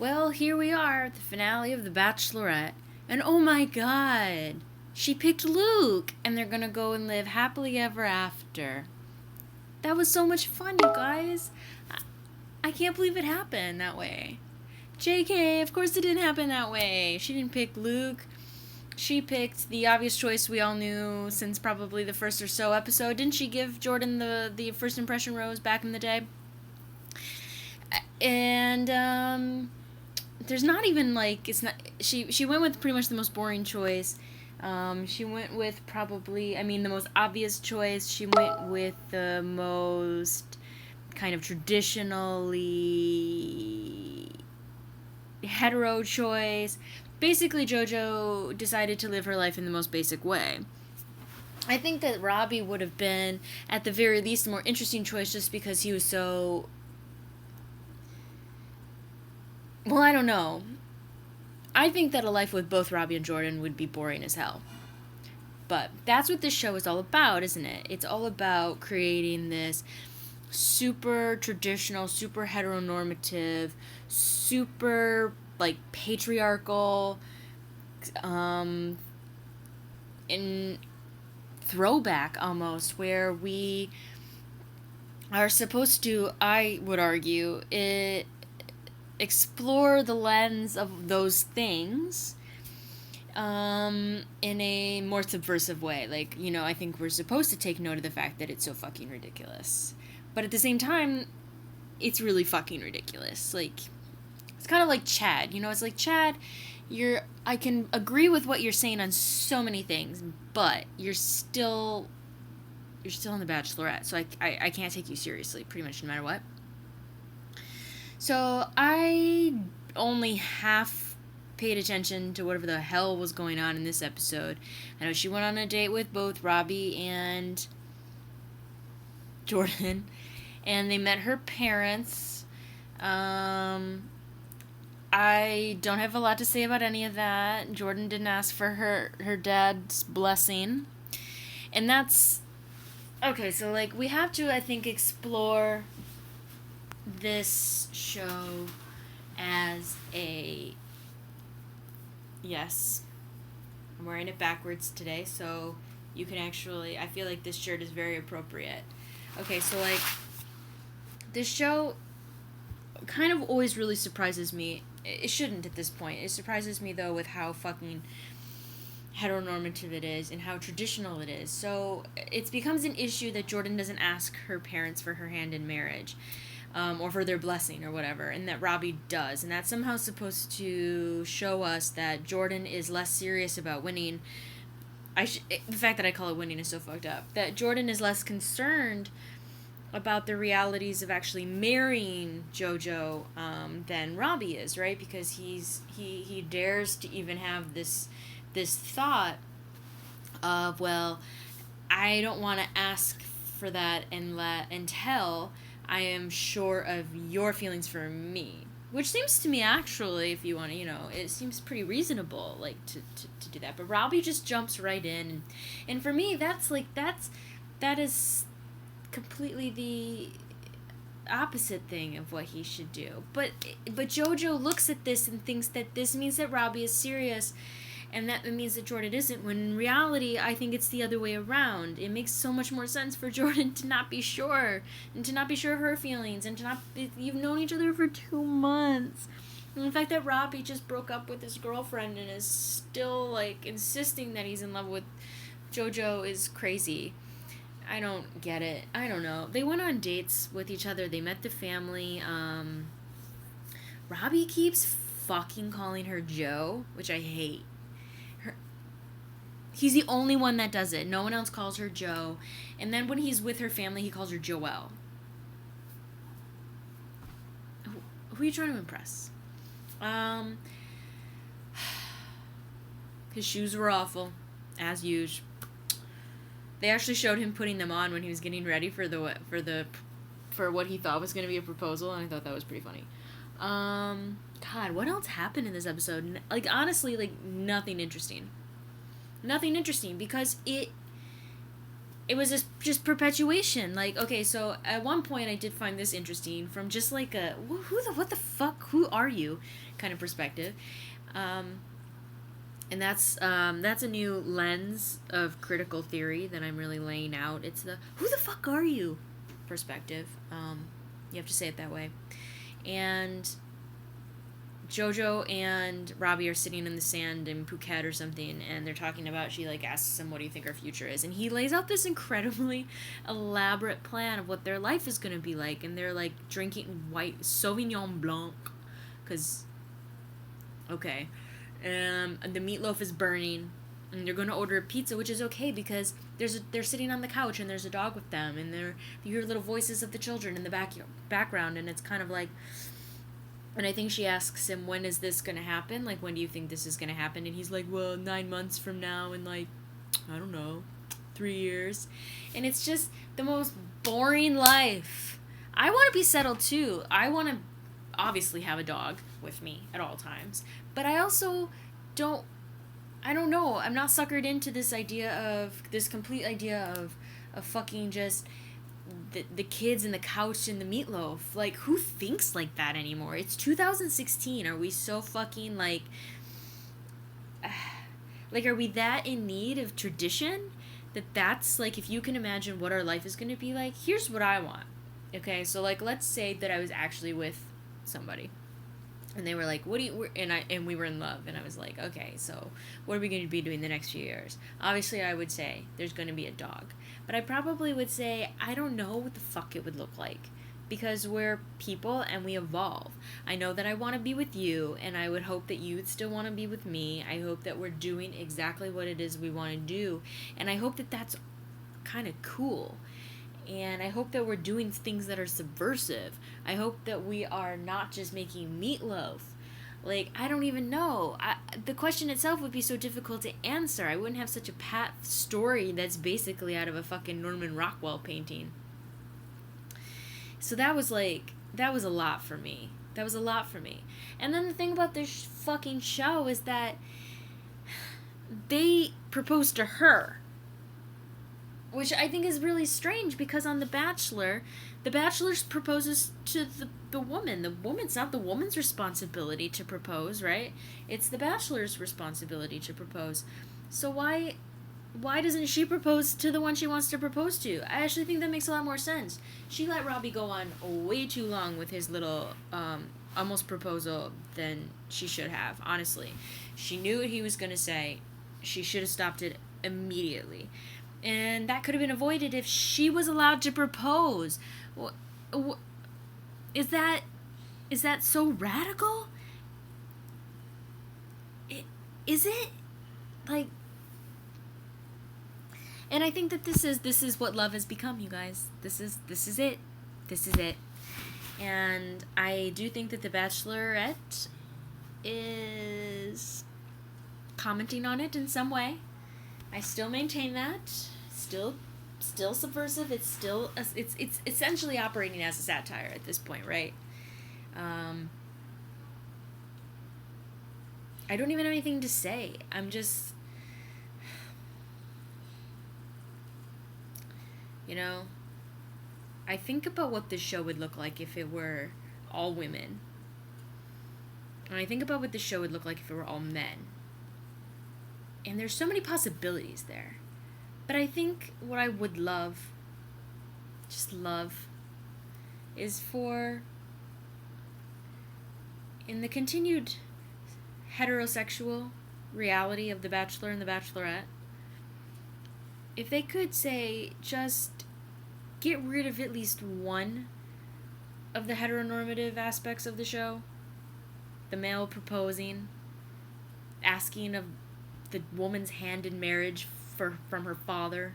Well, here we are, the finale of The Bachelorette. And oh my god, she picked Luke, and they're gonna go and live happily ever after. That was so much fun, you guys. I can't believe it happened that way. JK, of course it didn't happen that way. She didn't pick Luke. She picked the obvious choice we all knew since probably the first or so episode. Didn't she give Jordan the first impression rose back in the day? And there's not even like it's not she went with pretty much the most boring choice. She went with probably the most obvious choice. She went with the most kind of traditionally hetero choice. Basically, JoJo decided to live her life in the most basic way. I think that Robbie would have been, at the very least, a more interesting choice just because he was so... Well, I don't know. I think that a life with both Robbie and Jordan would be boring as hell. But that's what this show is all about, isn't it? It's all about creating this super traditional, super heteronormative, super, like, patriarchal, in throwback almost, where we are supposed to, I would argue, explore the lens of those things in a more subversive way. Like, I think we're supposed to take note of the fact that it's so fucking ridiculous. But at the same time, it's really fucking ridiculous. Like, it's kind of like Chad. It's like, Chad, I can agree with what you're saying on so many things, but you're still in The Bachelorette, so I can't take you seriously pretty much no matter what. So I only half paid attention to whatever the hell was going on in this episode. I know she went on a date with both Robbie and Jordan, and they met her parents. I don't have a lot to say about any of that. Jordan didn't ask for her dad's blessing. And that's... Okay, so, like, we have to, I think, explore this show as a... Yes. I'm wearing it backwards today, so you can actually... I feel like this shirt is very appropriate. Okay, so, like, this show kind of always really surprises me. It shouldn't at this point. It surprises me, though, with how fucking heteronormative it is and how traditional it is. So it becomes an issue that Jordan doesn't ask her parents for her hand in marriage, or for their blessing or whatever, and that Robbie does. And that's somehow supposed to show us that Jordan is less serious about winning. The fact that I call it winning is so fucked up. That Jordan is less concerned about the realities of actually marrying JoJo than Robbie is, right? Because he dares to even have this thought of, well, I don't want to ask for that until I am sure of your feelings for me. Which seems to me, actually, if you want to, it seems pretty reasonable, like, to do that. But Robbie just jumps right in. And for me, that is completely the opposite thing of what he should do. But JoJo looks at this and thinks that this means that Robbie is serious, and that means that Jordan isn't, when in reality, I think it's the other way around. It makes so much more sense for Jordan to not be sure, and to not be sure of her feelings, and to not be, you've known each other for 2 months. And the fact that Robbie just broke up with his girlfriend and is still, like, insisting that he's in love with JoJo is crazy. I don't get it. I don't know. They went on dates with each other. They met the family. Robbie keeps fucking calling her Joe, which I hate. He's the only one that does it. No one else calls her Joe. And then when he's with her family, he calls her Joelle. Who are you trying to impress? His shoes were awful, as usual. They actually showed him putting them on when he was getting ready for what he thought was going to be a proposal, and I thought that was pretty funny. God, what else happened in this episode? Like, honestly, like, nothing interesting. Nothing interesting, because it was just perpetuation. Like, okay, so at one point I did find this interesting from just like a what the fuck, who are you kind of perspective. And that's a new lens of critical theory that I'm really laying out. It's the who the fuck are you perspective. You have to say it that way. And Jojo and Robbie are sitting in the sand in Phuket or something, and they're talking about, she like asks him, what do you think our future is? And he lays out this incredibly elaborate plan of what their life is going to be like, and they're like drinking white Sauvignon Blanc, because, okay, and the meatloaf is burning, and they're going to order a pizza, which is okay because they're sitting on the couch and there's a dog with them, and you hear little voices of the children in the background, and it's kind of like. And I think she asks him, when is this going to happen? Like, when do you think this is going to happen? And he's like, well, 9 months from now and, like, I don't know, 3 years. And it's just the most boring life. I want to be settled, too. I want to obviously have a dog with me at all times. But I also I don't know. I'm not suckered into this complete idea of fucking just the kids and the couch and the meatloaf. Like, who thinks like that anymore? It's 2016. Are we so fucking like are we that in need of tradition that's like, if you can imagine what our life is going to be like, here's what I want. Okay, so like, let's say that I was actually with somebody and they were like, what do you, and we were in love, and I was like, okay, so what are we going to be doing the next few years? Obviously I would say there's going to be a dog, but I probably would say I don't know what the fuck it would look like, because we're people and we evolve. I know that I want to be with you, and I would hope that you would still want to be with me. I hope that we're doing exactly what it is we want to do, and I hope that that's kind of cool. And I hope that we're doing things that are subversive. I hope that we are not just making meatloaf. Like, I don't even know. The question itself would be so difficult to answer. I wouldn't have such a pat story that's basically out of a fucking Norman Rockwell painting. So that was a lot for me. That was a lot for me. And then the thing about this fucking show is that they proposed to her, which I think is really strange, because on The Bachelor proposes to the woman. It's not the woman's responsibility to propose, right? It's the Bachelor's responsibility to propose. So why doesn't she propose to the one she wants to propose to? I actually think that makes a lot more sense. She let Robbie go on way too long with his little almost proposal than she should have, honestly. She knew what he was going to say. She should have stopped it immediately. And that could have been avoided if she was allowed to propose. Is that so radical? Is it? Like, and I think that this is what love has become, you guys. This is it. This is it. And I do think that The Bachelorette is commenting on it in some way. I still maintain that. Still subversive. It's essentially operating as a satire at this point, right? I don't even have anything to say. I'm just, I think about what this show would look like if it were all women. And I think about what this show would look like if it were all men. And there's so many possibilities there. But I think what I would love, is for, in the continued heterosexual reality of The Bachelor and The Bachelorette, if they could say, just get rid of at least one of the heteronormative aspects of the show. The male proposing, asking of the woman's hand in marriage from her father,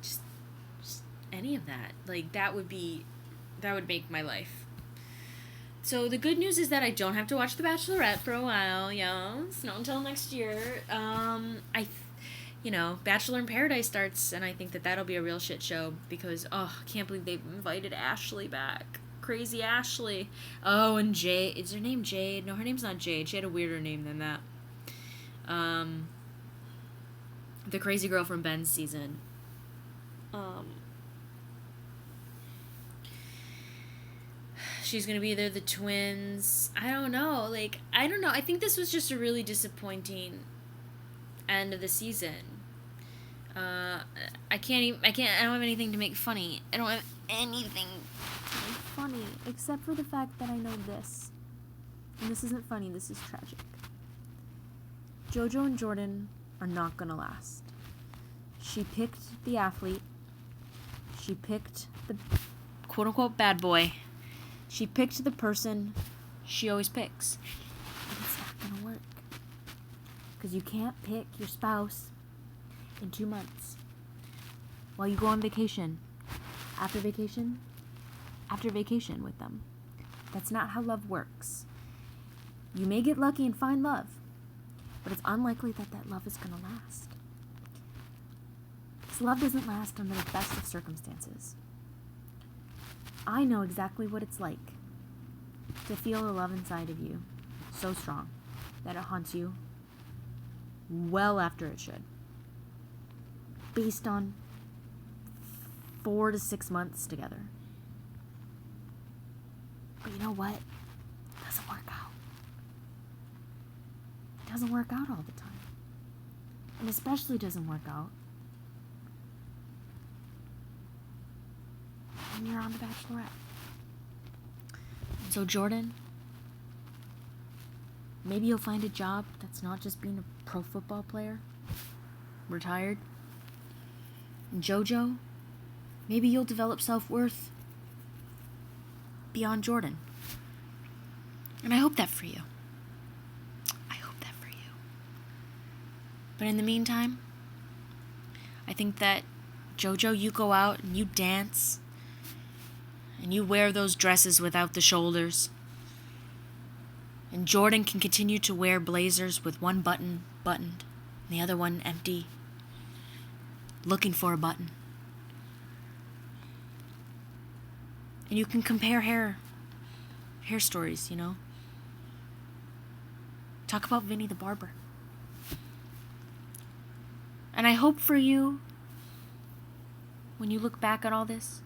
just any of that. Like, that would make my life. So the good news is that I don't have to watch The Bachelorette for a while. It's not until next year. Bachelor in Paradise starts, and I think that that'll be a real shit show, because I can't believe they've invited Ashley back. crazy Ashley. Oh, and Jade. Is her name Jade? No, her name's not Jade. She had a weirder name than that. The crazy girl from Ben's season. She's gonna be either the twins. I don't know. I think this was just a really disappointing end of the season. I don't have anything to make funny. I don't have anything to make funny except for the fact that I know this. And this isn't funny, this is tragic. JoJo and Jordan are not gonna last. She picked the athlete. She picked the quote-unquote bad boy. She picked the person she always picks. But it's not gonna work. Because you can't pick your spouse in 2 months while you go on vacation. After vacation with them. That's not how love works. You may get lucky and find love, but it's unlikely that love is gonna last. Because love doesn't last under the best of circumstances. I know exactly what it's like to feel the love inside of you so strong that it haunts you well after it should. Based on 4 to 6 months together. But you know what? It doesn't work out. It doesn't work out all the time. And especially doesn't work out when you're on The Bachelorette. So Jordan, maybe you'll find a job that's not just being a pro football player, retired. And JoJo, maybe you'll develop self-worth beyond Jordan. And I hope that for you. But in the meantime, I think that JoJo, you go out and you dance. And you wear those dresses without the shoulders. And Jordan can continue to wear blazers with one button buttoned and the other one empty. Looking for a button. And you can compare hair stories, you know. Talk about Vinny the barber. And I hope for you, when you look back at all this,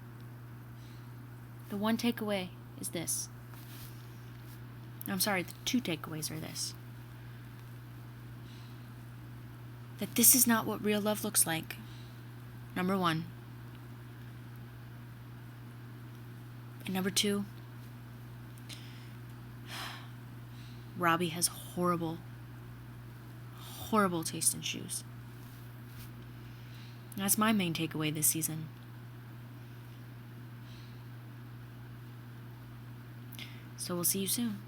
the one takeaway is this. I'm sorry, the 2 takeaways are this. That this is not what real love looks like. Number 1. And number 2, Robbie has horrible taste in shoes. And that's my main takeaway this season. So we'll see you soon.